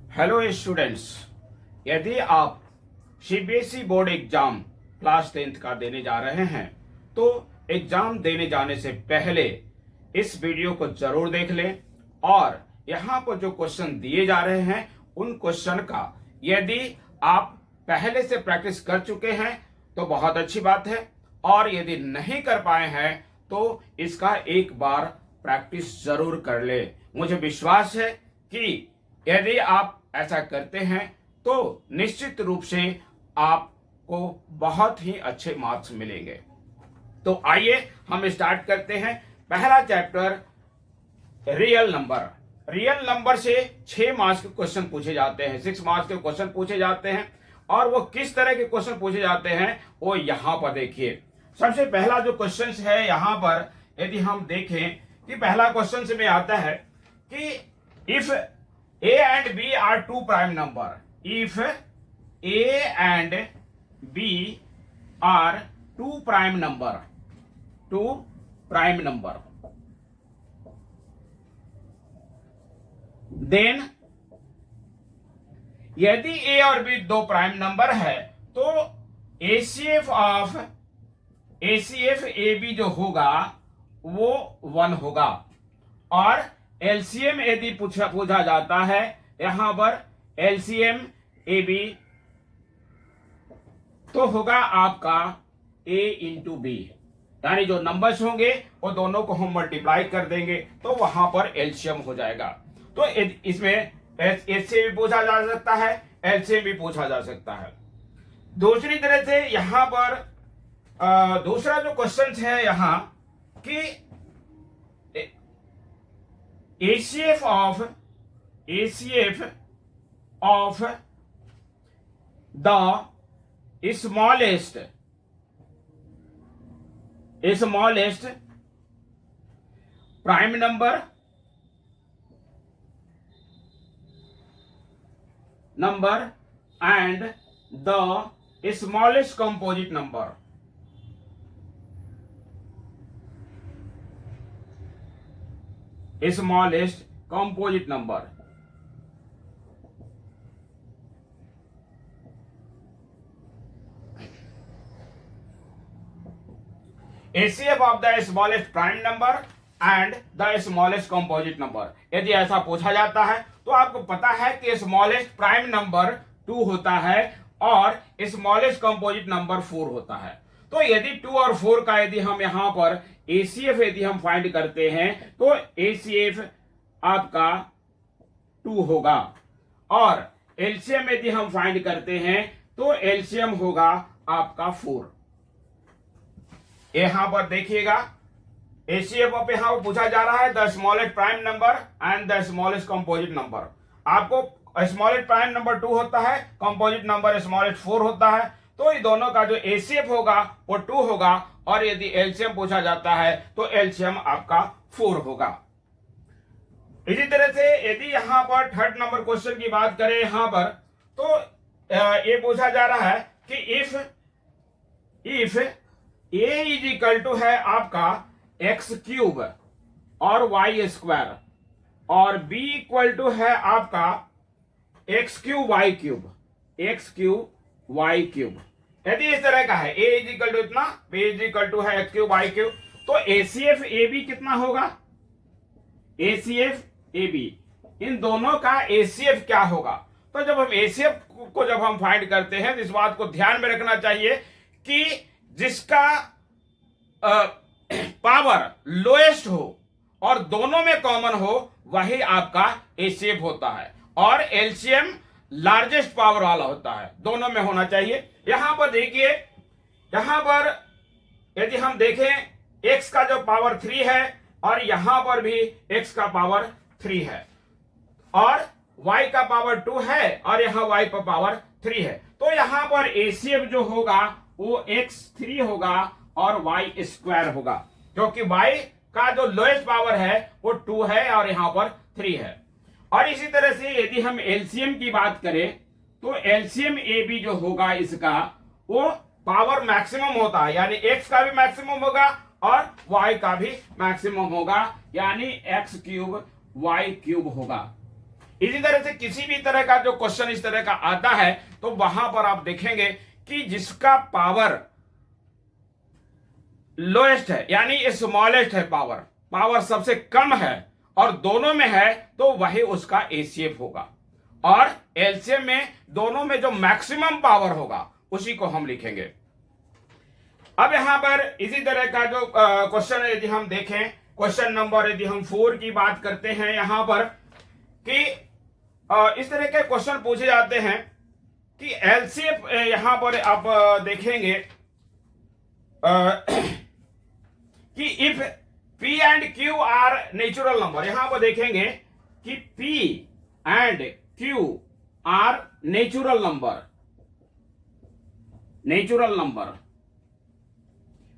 Hello students, यदि आप CBSE board exam class 10th का देने जा रहे हैं तो एग्जाम देने जाने से पहले इस वीडियो को जरूर देख लें और यहाँ पर जो क्वेश्चन दिए जा रहे हैं उन क्वेश्चन का यदि आप पहले से प्रैक्टिस कर चुके हैं तो बहुत अच्छी बात है, और यदि नहीं कर पाए हैं तो इसका एक बार प्रैक्टिस जरूर कर ले। मुझे विश्वास है कि यदि आप ऐसा करते हैं तो निश्चित रूप से आपको बहुत ही अच्छे मार्क्स मिलेंगे। तो आइए हम स्टार्ट करते हैं। पहला chapter real number. Real number से 6 मार्क्स के क्वेश्चन पूछे जाते हैं, 6 मार्क्स के क्वेश्चन पूछे जाते हैं। और वो किस तरह के क्वेश्चन पूछे जाते हैं वो यहां पर देखिए। सबसे पहला जो क्वेश्चन है यहां पर यदि हम देखें कि पहला क्वेश्चन में आता है कि if A and B are two prime number. If A and B are two prime number, then यदि A और B दो प्राइम नंबर है तो ACF AB जो होगा वो 1 होगा। और एलसीएम यदि पूछा जाता है यहां पर एलसीएम ए बी तो होगा आपका ए इंटू बी, यानी जो नंबर्स होंगे वो दोनों को हम मल्टीप्लाई कर देंगे तो वहां पर एलसीएम हो जाएगा। तो इसमें एचसीएम भी पूछा जा सकता है, एलसीएम भी पूछा जा सकता है। दूसरी तरह से यहां पर दूसरा जो क्वेश्चन है यहां कि ACF of the smallest prime number and the smallest composite number. Smallest composite number. ACF of the smallest prime number and the smallest composite number. यदि ऐसा पूछा जाता है तो आपको पता है कि स्मॉलेस्ट प्राइम नंबर 2 होता है और स्मॉलेस्ट कंपोजिट नंबर 4 होता है। तो यदि 2 और 4 का यदि हम यहां पर ACF यदि हम फाइंड करते हैं तो ACF आपका 2 होगा, और LCM यदि हम फाइंड करते हैं तो LCM होगा आपका 4। यहां पर देखिएगा ACF अब यहां पर पूछा जा रहा है the smallest prime number and the smallest composite number. आपको स्मॉलेस्ट प्राइम नंबर 2 होता है, कंपोजिट नंबर स्मॉलेस्ट 4 होता है, तो ये दोनों का जो ACF होगा वो 2 होगा, और यदि LCM पूछा जाता है तो LCM आपका 4 होगा। इसी तरह से यदि यहां पर थर्ड नंबर क्वेश्चन की बात करें यहां पर तो ये पूछा जा रहा है कि if A is equal to है आपका x³ और y² और B इक्वल टू है आपका x³ y³, यदि इस तरह का है A इज इक्वल टू इतना, B इज इक्वल टू है x³ y³, तो ACF AB कितना होगा? ACF AB इन दोनों का ACF क्या होगा? तो जब हम ACF को जब हम फाइंड करते हैं तो इस बात को ध्यान में रखना चाहिए कि जिसका पावर लोएस्ट हो और दोनों में कॉमन हो वही आपका ACF होता है, और LCM लार्जेस्ट पावर वाला होता है, दोनों में होना चाहिए। यहां पर देखिए, यहां पर यदि हम देखें x का जो पावर 3 है और यहां पर भी x का पावर 3 है और y का पावर 2 है और यहां y पर पावर 3 है, तो यहां पर ACF जो होगा वो x3 होगा और y² होगा, क्योंकि y का जो लोएस्ट पावर है वो 2 है और यहां पर 3 है। और इसी तरह से यदि हम LCM की बात करें तो LCM AB जो होगा इसका वो पावर मैक्सिमम होता है, यानी x का भी मैक्सिमम होगा और y का भी मैक्सिमम होगा, यानी x³ y³ होगा। इसी तरह से किसी भी तरह का जो क्वेश्चन इस तरह का आता है तो वहां पर आप देखेंगे कि जिसका पावर लोएस्ट है यानी स्मॉलेस्ट है, पावर सबसे कम है और दोनों में है तो वही उसका एसीएफ होगा, और एलसीएम में दोनों में जो मैक्सिमम पावर होगा उसी को हम लिखेंगे। अब यहां पर इसी तरह का जो क्वेश्चन है, यदि हम देखें क्वेश्चन नंबर यदि हम 4 की बात करते हैं यहां पर कि इस तरह के क्वेश्चन पूछे जाते हैं कि एलसीएफ यहां पर आप देखेंगे कि if P and Q are natural number, यहां पर देखेंगे कि P and Q are natural number,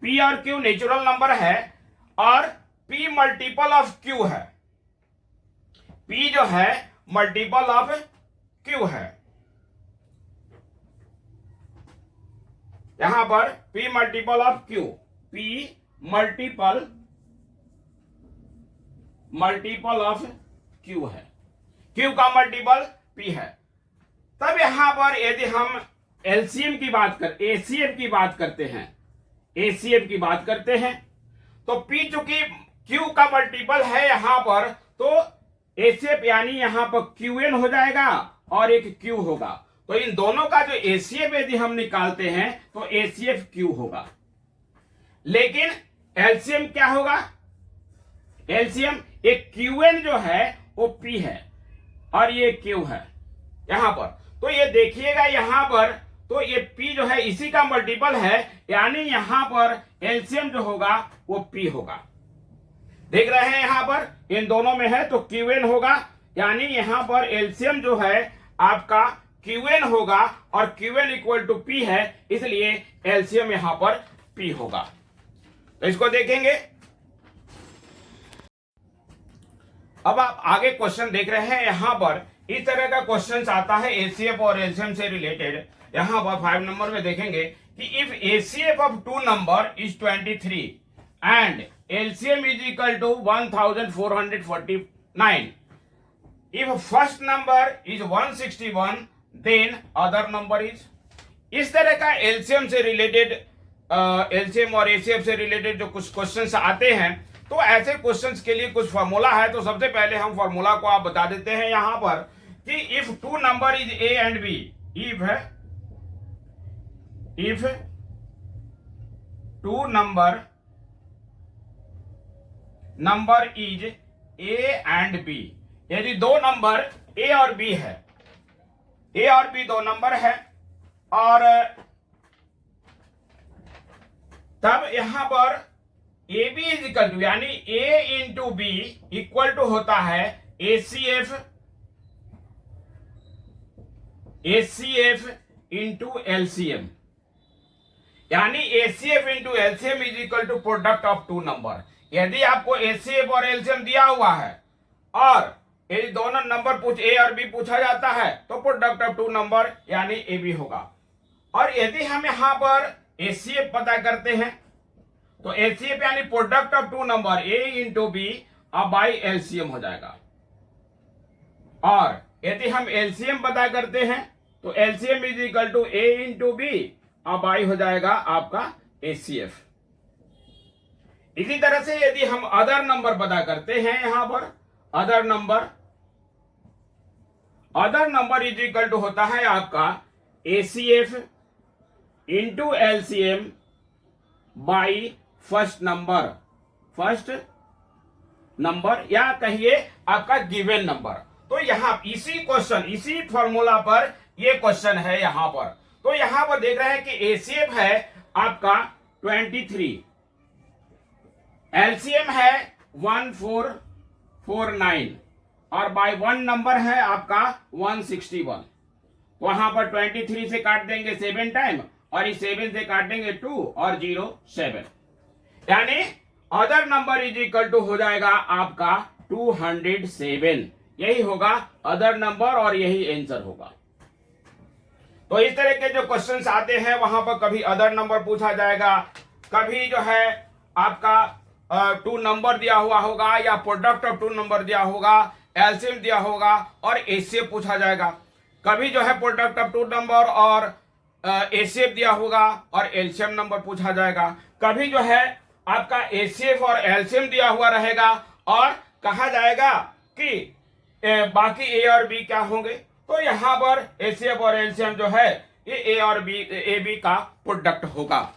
P और Q नेचुरल नंबर है और P मल्टीपल ऑफ Q है, P जो है मल्टीपल ऑफ Q है। यहां पर P multiple of Q, P multiple of Q है, Q का मल्टीपल P है। तब यहां पर यदि हम एलसीएम की बात कर एसीएफ की बात करते हैं, एसीएफ की बात करते हैं तो P चूंकि Q का मल्टीपल है यहां पर तो एसीएफ यानी यहां पर QN हो जाएगा और एक Q होगा, तो इन दोनों का जो एसीएफ यदि हम निकालते हैं तो एसीएफ Q होगा। लेकिन एलसीएम क्या होगा, एलसीएम एक QN जो है वो P है और ये Q है यहां पर, तो ये देखिएगा यहां पर तो ये P जो है इसी का मल्टीपल है यानी यहां पर एलसीएम जो होगा वो P होगा। देख रहे हैं यहां पर इन दोनों में है तो QN होगा यानी यहां पर एलसीएम जो है आपका QN होगा और QN इक्वल टू P है, इसलिए एलसीएम यहां पर P होगा। तो इसको देखेंगे। अब आप आगे क्वेश्चन देख रहे हैं, यहां पर इस तरह का क्वेश्चन आता है एसीएफ और एलसीएम से रिलेटेड। यहां पर 5 नंबर में देखेंगे कि if HCF of 2 number is 23 and LCM is equal to 1449, if first number is 161 then other number is. इस तरह का एलसीएम से रिलेटेड एलसीएम और एसीएफ से रिलेटेड जो कुछ क्वेश्चंस आते हैं तो ऐसे क्वेश्चंस के लिए कुछ फार्मूला है, तो सबसे पहले हम फार्मूला को आप बता देते हैं यहां पर कि if 2 number is A and B, if 2 number is A and B, यदि 2 नंबर ए और बी है, ए और बी 2 नंबर है और तब यहां पर A B is equal to यानी A into B equal to होता है एसीएफ इंटू एलसीएम, यानी HCF into LCM is equal to product of 2 number. यदि आपको एसीएफ और एलसीएम दिया हुआ है और यदि दोनों नंबर ए और बी पूछा जाता है तो प्रोडक्ट ऑफ 2 नंबर यानी ए बी होगा। और यदि हम यहां पर एसीएफ पता करते हैं तो एसीएफ यानी product of 2 number A into B by LCM हो जाएगा। और यदि हम एलसीएम पता करते हैं तो LCM is equal to A into B by हो जाएगा आपका एसीएफ। इसी तरह से यदि हम अदर नंबर पता करते हैं यहां पर other number is equal to होता है आपका HCF into LCM by first number या कहिए आपका गिवन नंबर। तो यहां इसी फॉर्मूला पर ये क्वेश्चन है यहां पर। तो यहां पर देख रहे हैं कि एसीएफ है आपका 23, एलसीएम है 1449 और बाय 1 नंबर है आपका 161। वहां पर 23 से काट देंगे 7 टाइम और इस 7 से काटेंगे 2 और 0 7, यानी other number is equal to हो जाएगा आपका 207। यही होगा अदर नंबर और यही आंसर होगा। तो इस तरह के जो क्वेश्चंस आते हैं वहां पर कभी अदर नंबर पूछा जाएगा, कभी जो है आपका 2 नंबर दिया हुआ होगा या प्रोडक्ट ऑफ 2 नंबर दिया होगा एलसीएम दिया होगा और एचसीएफ पूछा जाएगा। कभी जो है प्रोडक्ट ऑफ टू नंबर और एचसीएफ दिया होगा और एलसीएम नंबर पूछा जाएगा। कभी जो है आपका एचसीएफ और एलसीएम दिया हुआ रहेगा और कहा जाएगा कि बाकी ए और बी क्या होंगे। तो यहां पर एचसीएफ और एलसीएम जो है ये ए और बी, ए बी का प्रोडक्ट होगा।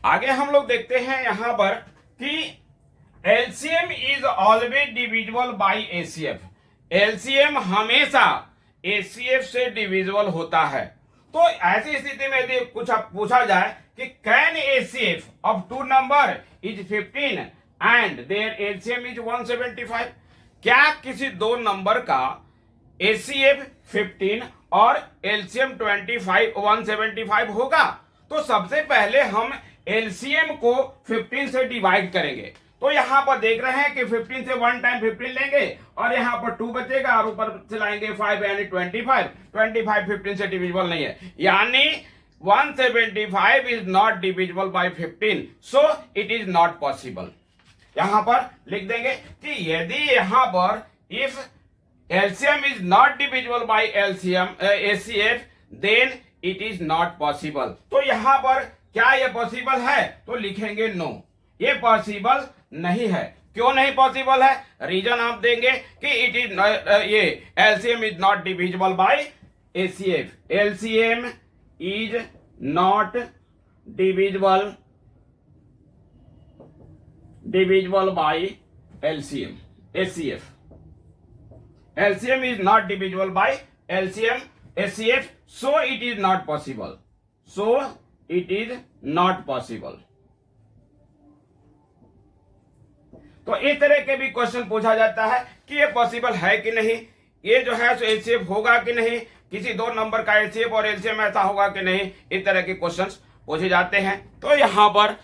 आगे हम लोग देखते हैं यहां पर कि LCM is always divisible by HCF. LCM हमेशा एचसीएफ से डिविजिबल होता है। तो ऐसी स्थिति में यदि कुछ पूछा जाए कि can HCF of two number is 15 and their LCM is 175, क्या किसी दो नंबर का एचसीएफ 15 और एलसीएम 175 होगा? तो सबसे पहले हम एलसीएम को 15 से डिवाइड करेंगे। तो यहां पर देख रहे हैं कि 15 से 1 टाइम 15 लेंगे और यहां पर 2 बचेगा और ऊपर चलाएंगे 5 यानी 25 15 से डिविजिबल नहीं है, यानी 175 is not divisible by 15, so it is not possible. यहां पर लिख देंगे कि यदि यहां पर if LCM is not divisible by HCF then it is not possible। तो यहां पर क्या ये पॉसिबल है? तो लिखेंगे नो, ये पॉसिबल नहीं है। क्यों नहीं पॉसिबल है? रीजन आप देंगे कि इट इज ये LCM is not divisible by HCF। LCM is not divisible by HCF। LCM is not divisible by HCF, so it is not possible। So it is not possible। तो इस तरह के भी question पूछा जाता है कि ये पॉसिबल है कि नहीं, ये जो है HCF होगा कि नहीं, किसी दो नंबर का HCF और LCM ऐसा होगा कि नहीं, इस तरह के क्वेश्चंस पूछे जाते हैं। तो यहां पर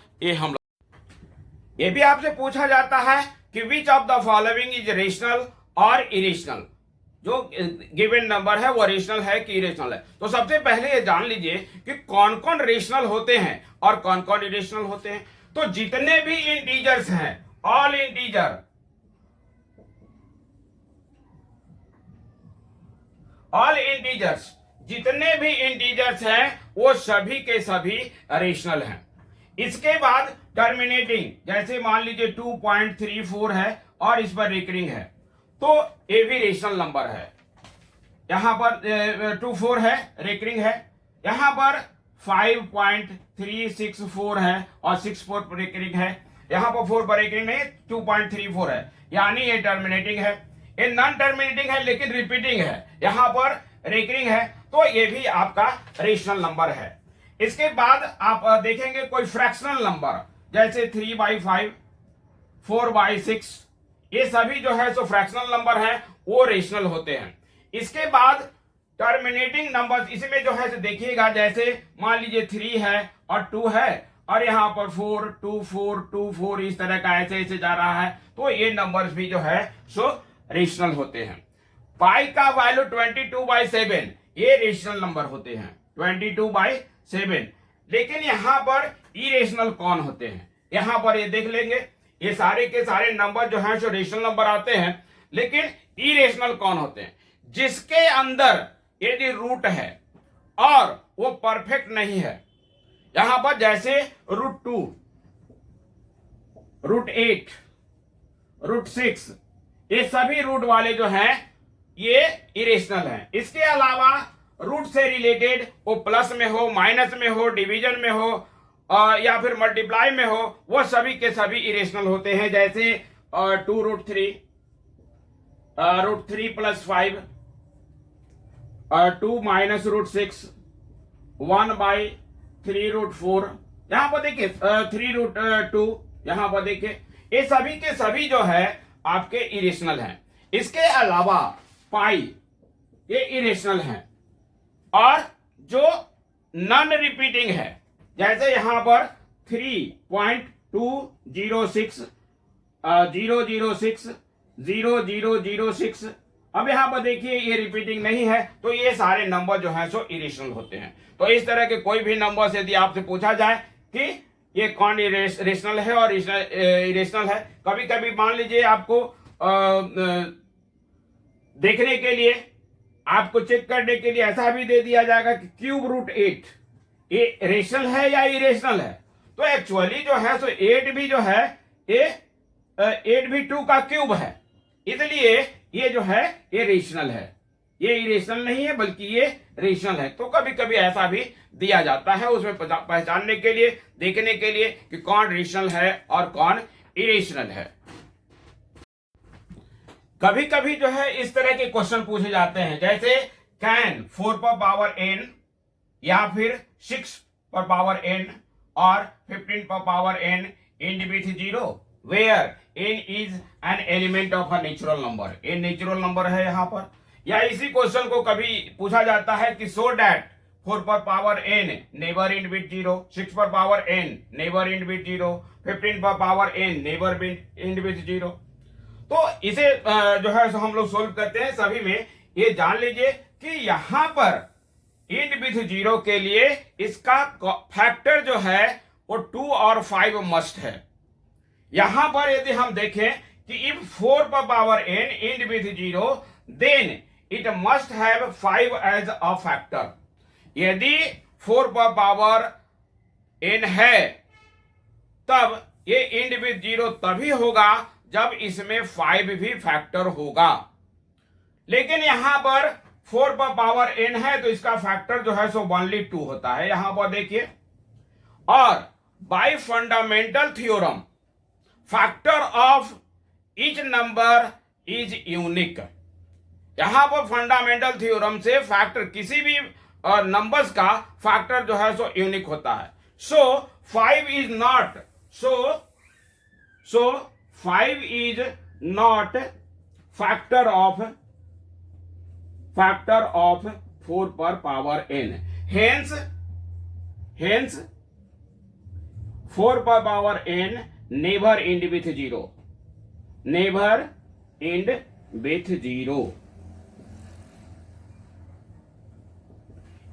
ये भी आपसे पूछा जाता है कि which of the following is rational और इरेशनल। जो गिवन नंबर है वो रेशनल है कि इरेशनल है। तो सबसे पहले ये जान लीजिए कि कौन कौन रेशनल होते हैं और कौन कौन इरेशनल होते हैं। तो जितने भी इंटीजर्स हैं, ऑल इंटीजर्स, जितने भी इंटीजर्स हैं वो सभी के सभी रेशनल हैं। इसके बाद टर्मिनेटिंग, जैसे मान लीजिए 2.34 है और इस पर रिकरिंग है, तो ये भी रेशनल नंबर है। यहां पर 24 है, रिकरिंग है। यहां पर 5.364 है और 64 पर रिकरिंग है। यहां पर 4 पर रिकरिंग नहीं, 2.34 है, यानी ये टर्मिनेटिंग है। ये नॉन टर्मिनेटिंग है लेकिन रिपीटिंग है, यहां पर रिकरिंग है, तो ये भी आपका रेशनल नंबर है। इसके बाद आप देखेंगे कोई फ्रैक्शनल नंबर, जैसे 3/5, 4/6, ये सभी जो है सो फ्रैक्शनल नंबर है, वो रेशनल होते हैं। इसके बाद टर्मिनेटिंग नंबर्स, इसमें जो है देखिएगा, जैसे मान लीजिए 3 है और 2 है और यहां पर 4, 2, 4, 2, 4 इस तरह का ऐसे ऐसे जा रहा है, तो ये नंबर्स भी जो है सो रेशनल होते हैं। पाई का वैल्यू 22/7, ये रेशनल नंबर होते हैं, 22/7। लेकिन यहां पर इरेशनल कौन होते हैं? यहां पर ये देख लेंगे, ये सारे के सारे नंबर जो हैं सो रेशनल नंबर आते हैं, लेकिन इरेशनल कौन होते हैं? जिसके अंदर यदि रूट है और वो परफेक्ट नहीं है। यहां पर जैसे √2, √8, √6, ये सभी रूट वाले जो हैं ये इरेशनल हैं। इसके अलावा रूट से रिलेटेड वो प्लस में हो, माइनस में हो, डिवीजन में हो या फिर मल्टीप्लाई में हो, वो सभी के सभी इरेशनल होते हैं। जैसे 2√3, √3 + 5, 2 - √6, 1/3√4, यहां पर देखिए 3√2, यहां पर देखिए ये सभी के सभी जो है आपके इरेशनल हैं। इसके अलावा पाई, ये इरेशनल हैं। और जो नॉन रिपीटिंग है, जैसे यहां पर 3.206, 006, 0006, अब यहां पर देखिए ये रिपीटिंग नहीं है, तो ये सारे नंबर जो हैं सो इरेशनल होते हैं। तो इस तरह के कोई भी नंबर से यदि आपसे पूछा जाए कि ये कौन रेशनल है और इरेशनल है। कभी कभी मान लीजिए आपको देखने के लिए, आपको चेक करने के लिए ऐसा भी दे दिया जाएगा कि क्यूब रूट 8 ये रेशनल है या इरेशनल है। तो एक्चुअली जो है सो 8 भी जो है ये 8 भी 2 का क्यूब है, इसलिए ये जो है ये रेशनल है, ये इरेशनल नहीं है बल्कि ये रेशनल है। तो कभी कभी ऐसा भी दिया जाता है उसमें पहचानने के लिए, देखने के लिए कि कौन रेशनल है और कौन इरेशनल है। कभी कभी जो है इस तरह के क्वेश्चन पूछे जाते हैं, जैसे कैन 4 पर पावर n या फिर 6 पर पावर n और 15 पर power n end with 0 where n is an element of a natural number। n natural number है यहाँ पर। या इसी क्वेश्चन को कभी पूछा जाता है कि so that 4 पर power n never end with 0, 6 पर power n never end with 0, 15 पर power n never end with 0। तो इसे जो है हम लोग सोल्व करते हैं। सभी में ये जान लीजिए कि यहां पर इंड विथ 0 के लिए इसका फैक्टर जो है वो 2 और 5 मस्ट है। यहां पर यदि हम देखें कि इफ 4 पर power n end with 0 then it must have 5 as a factor. यदि 4 पर पावर n है तब ये इंड विथ 0 तभी होगा जब इसमें 5 भी फैक्टर होगा। लेकिन यहां पर 4 पर पावर n है तो इसका फैक्टर जो है सो ओनली 2 होता है, यहां पर देखिए। और bye fundamental theorem factor of each number is unique. यहां पर फंडामेंटल थ्योरम से फैक्टर किसी भी नंबर्स का फैक्टर जो है सो यूनिक होता है। सो 5 is not so 5 is not factor of 4 पर पावर n। hence 4 पर power n never end with 0, never end with 0।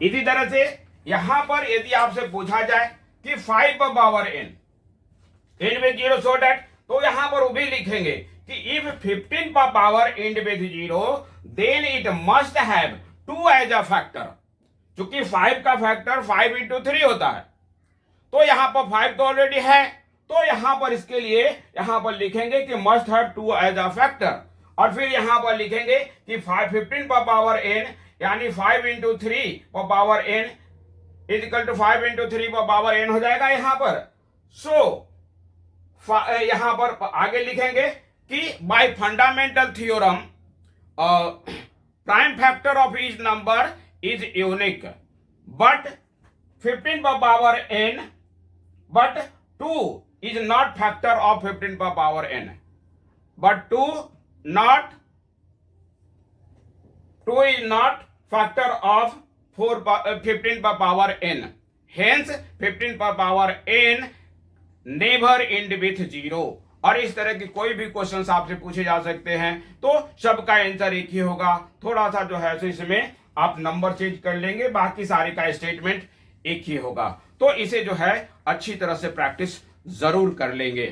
इसी तरह से यहां पर यदि आपसे पूछा जाए कि 5 पर power n end with 0 so that, तो यहां पर वो भी लिखेंगे कि इफ 15 पर power end with 0 then it must have 2 as a factor. चूंकि 5 का फैक्टर 5 into 3 होता है, तो यहां पर 5 तो ऑलरेडी है, तो यहां पर इसके लिए यहां पर लिखेंगे कि must have 2 as a factor. और फिर यहां पर लिखेंगे कि 15 पर पावर n यानी 5 into 3 पर power n is equal to 5 into 3 पर पावर n हो जाएगा यहां पर। सो यहां पर आगे लिखेंगे कि bye fundamental theorem prime factor of each number is unique but 15 पर power n but 2 is not factor of 15 पर power n but 2 is not factor of 15 पर पावर n। हेंस 15 पर power n never and with 0। और इस तरह की कोई भी क्वेश्चंस आपसे पूछे जा सकते हैं तो सबका आंसर एक ही होगा। थोड़ा सा जो है सो इसमें आप नंबर चेंज कर लेंगे, बाकी सारे का स्टेटमेंट एक ही होगा। तो इसे जो है अच्छी तरह से प्रैक्टिस जरूर कर लेंगे।